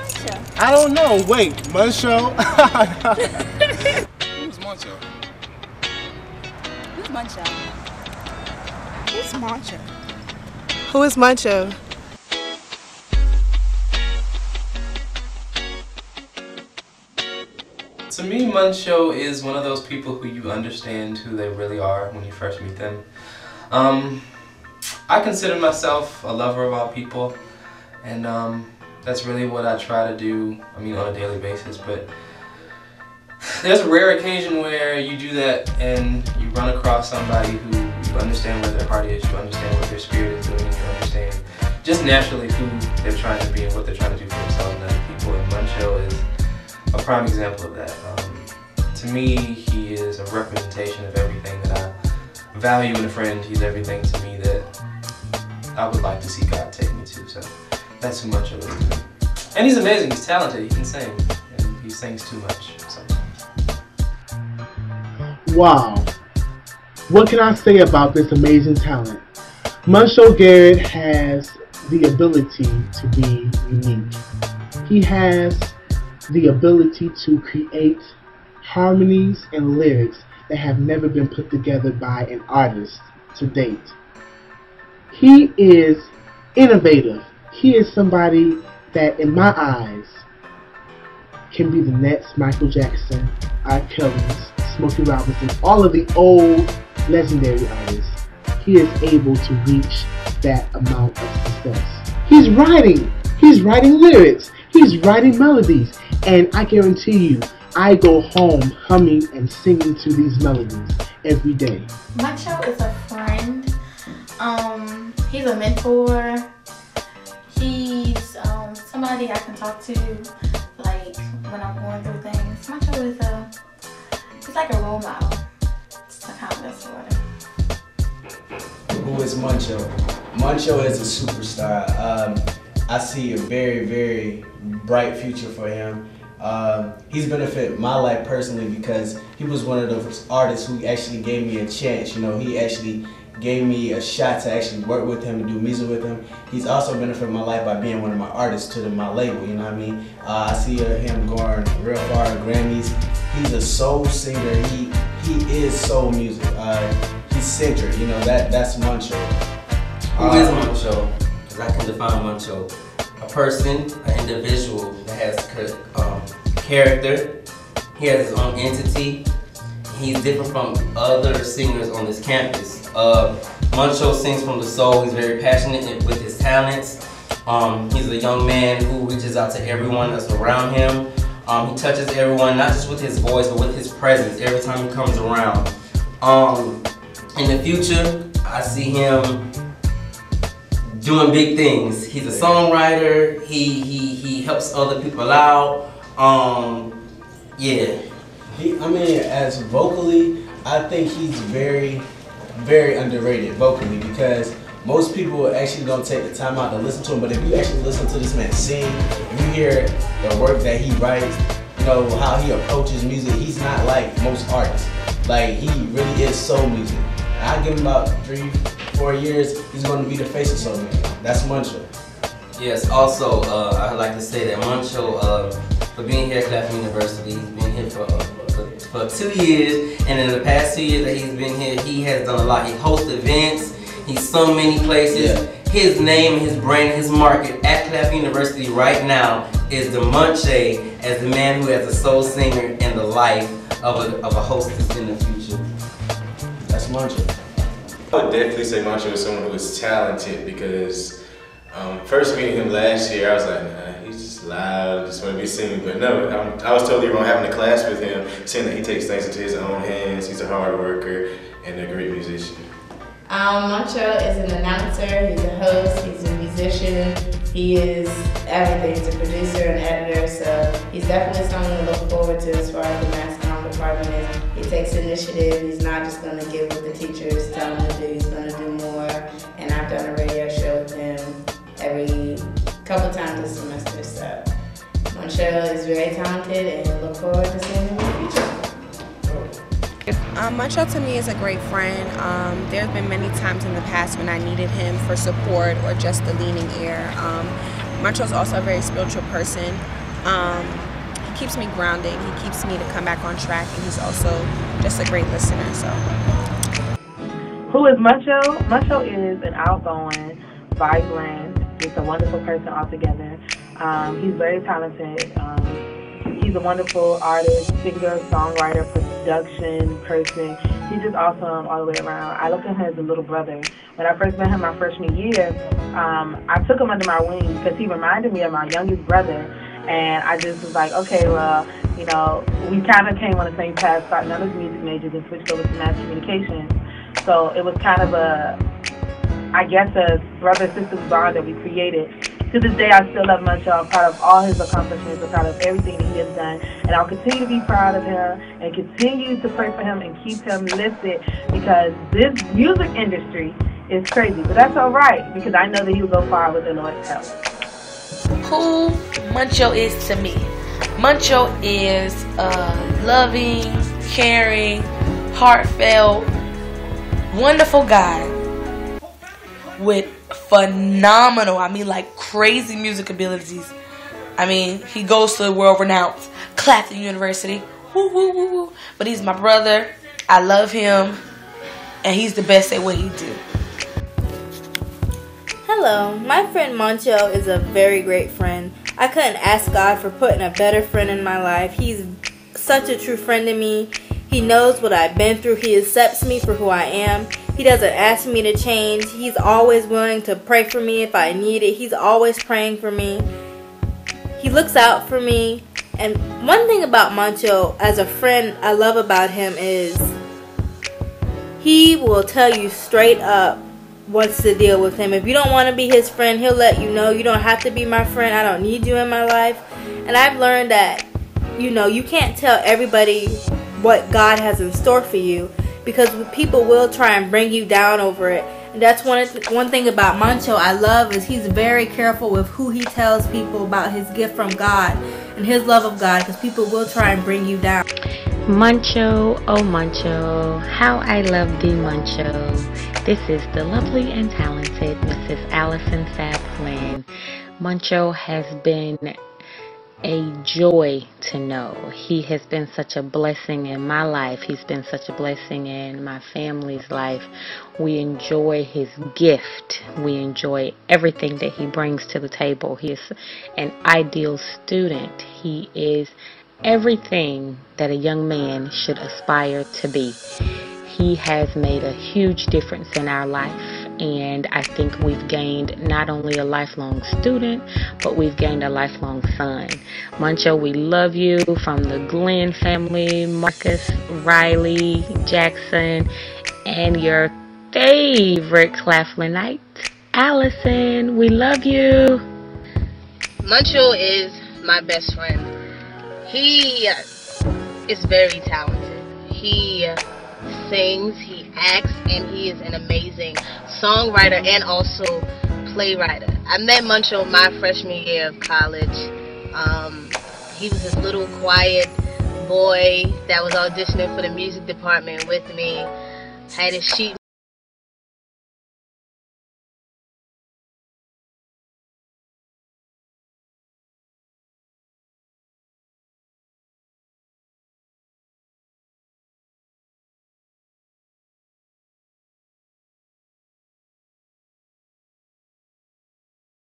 Munchoo? I don't know. Wait, Munchoo? Who's Munchoo? Who's Munchoo? Who's Munchoo? Who is Munchoo? To me, Munchoo is one of those people who you understand who they really are when you first meet them. I consider myself a lover of all people, and that's really what I try to do, on a daily basis. But there's a rare occasion where you do that and you run across somebody who you understand where their heart is, you understand what their spirit is doing, and you understand just naturally who they're trying to be and what they're trying to do for themselves and other people. And Munchoo is a prime example of that. To me, he is a representation of everything that I value in a friend. He's everything to me that I would like to see God take me to. So that's who Munchoo is to me. And he's amazing. He's talented. He can sing, and he sings too much sometimes. Wow. What can I say about this amazing talent? Munchoo Garrett has the ability to be unique. He has the ability to create harmonies and lyrics that have never been put together by an artist to date. He is innovative. He is somebody that, in my eyes, can be the next Michael Jackson, R. Kelly's, Smokey Robinson, all of the old legendary artists. He is able to reach that amount of success. He's writing lyrics, he's writing melodies, and I guarantee you, I go home humming and singing to these melodies every day. Munchoo is a friend. He's a mentor. He's somebody I can talk to, like when I'm going through things. Munchoo is he's like a role model. It's a kind of sort of. Who is Munchoo? Munchoo is a superstar. I see a very, very bright future for him. He's benefited my life personally because he was one of those artists who actually gave me a chance. He actually gave me a shot to actually work with him and do music with him. He's also benefited my life by being one of my artists to my label, you know what I mean? I see him going real far in Grammys. He's a soul singer. He is soul music. He's centered, that's Munchoo. Who is Munchoo? Because I can define Munchoo. A person, an individual that has character. He has his own entity. He's different from other singers on this campus. Munchoo sings from the soul. He's very passionate with his talents. He's a young man who reaches out to everyone that's around him. He touches everyone, not just with his voice, but with his presence every time he comes around. In the future, I see him doing big things. He's a songwriter. He helps other people out. Yeah. As vocally, I think he's very, very underrated vocally because most people actually don't take the time out to listen to him. But if you actually listen to this man sing, if you hear the work that he writes, how he approaches music, he's not like most artists. Like, he really is soul music. I give him about 3-4 years, he's going to be the face of soul music. That's Munchoo. Yes, also, I'd like to say that Munchoo, for being here at Claflin University, he's been here for 2 years, and in the past 2 years that he's been here, he has done a lot. He hosts events, he's sung many places. Yeah. His name, his brand, his market at Claflin University right now is DeMunshay, as the man who has a soul singer and the life of a hostess in the future. That's Munchoo. I would definitely say Munchoo is someone who is talented because first meeting him last year, I was like, nah, he's just loud, just want to be singing. But no, I was totally wrong having a class with him, seeing that he takes things into his own hands. He's a hard worker and a great musician. Munchoo is an announcer, he's a host, he's a musician, he is everything. He's a producer and editor, so he's definitely someone to look forward to as far as the mass comm department is. He takes initiative, he's not just going to give what the teachers tell him to do, he's going to do more. And I've done a radio show with him every couple times this semester, so Munchoo is very talented and look forward to seeing him in the future. Munchoo to me is a great friend. There have been many times in the past when I needed him for support or just the leaning ear. Munchoo is also a very spiritual person. He keeps me grounding. He keeps me to come back on track, and he's also just a great listener. So, who is Munchoo? Munchoo is an outgoing, vibrant, just a wonderful person altogether. He's very talented. He's a wonderful artist, singer, songwriter, production person. He's just awesome all the way around. I look at him as a little brother. When I first met him my freshman year, I took him under my wing because he reminded me of my youngest brother. And I just was like, okay, well, you know, we kind of came on the same path, starting out as music majors and switched over to mass communications. So it was kind of a brother-sister bond that we created. To this day, I still love Munchoo. I'm proud of all his accomplishments. I'm proud of everything that he has done. And I'll continue to be proud of him and continue to pray for him and keep him lifted, because this music industry is crazy. But that's all right, because I know that he will go far with the Lord's help. Who Munchoo is to me. Munchoo is a loving, caring, heartfelt, wonderful guy with phenomenal, like crazy music abilities. He goes to the world-renowned Clapton University. Woo, woo, woo, woo. But he's my brother. I love him. And he's the best at what he do. Hello, my friend Munchoo is a very great friend. I couldn't ask God for putting a better friend in my life. He's such a true friend to me. He knows what I've been through. He accepts me for who I am. He doesn't ask me to change. He's always willing to pray for me if I need it. He's always praying for me. He looks out for me. And one thing about Munchoo, as a friend, I love about him is he will tell you straight up what's the deal with him. If you don't want to be his friend, he'll let you know. You don't have to be my friend. I don't need you in my life. And I've learned that, you can't tell everybody what God has in store for you, because people will try and bring you down over it. And that's one thing about Munchoo I love, is he's very careful with who he tells people about his gift from God and his love of God, because people will try and bring you down. Munchoo, oh Munchoo, how I love thee, Munchoo. This is the lovely and talented Mrs. Allison Flynn. Munchoo has been a joy to know. He has been such a blessing in my life. He's been such a blessing in my family's life. We enjoy his gift. We enjoy everything that he brings to the table. He is an ideal student. He is everything that a young man should aspire to be. He has made a huge difference in our life, and I think we've gained not only a lifelong student, but we've gained a lifelong son. Munchoo, we love you, from the Glenn family, Marcus, Riley, Jackson, and your favorite Claflinite, Allison. We love you. Munchoo is my best friend. He is very talented. He sings, he acts, and he is an amazing songwriter and also playwright. I met Munchoo my freshman year of college. He was this little quiet boy that was auditioning for the music department with me. Had his sheet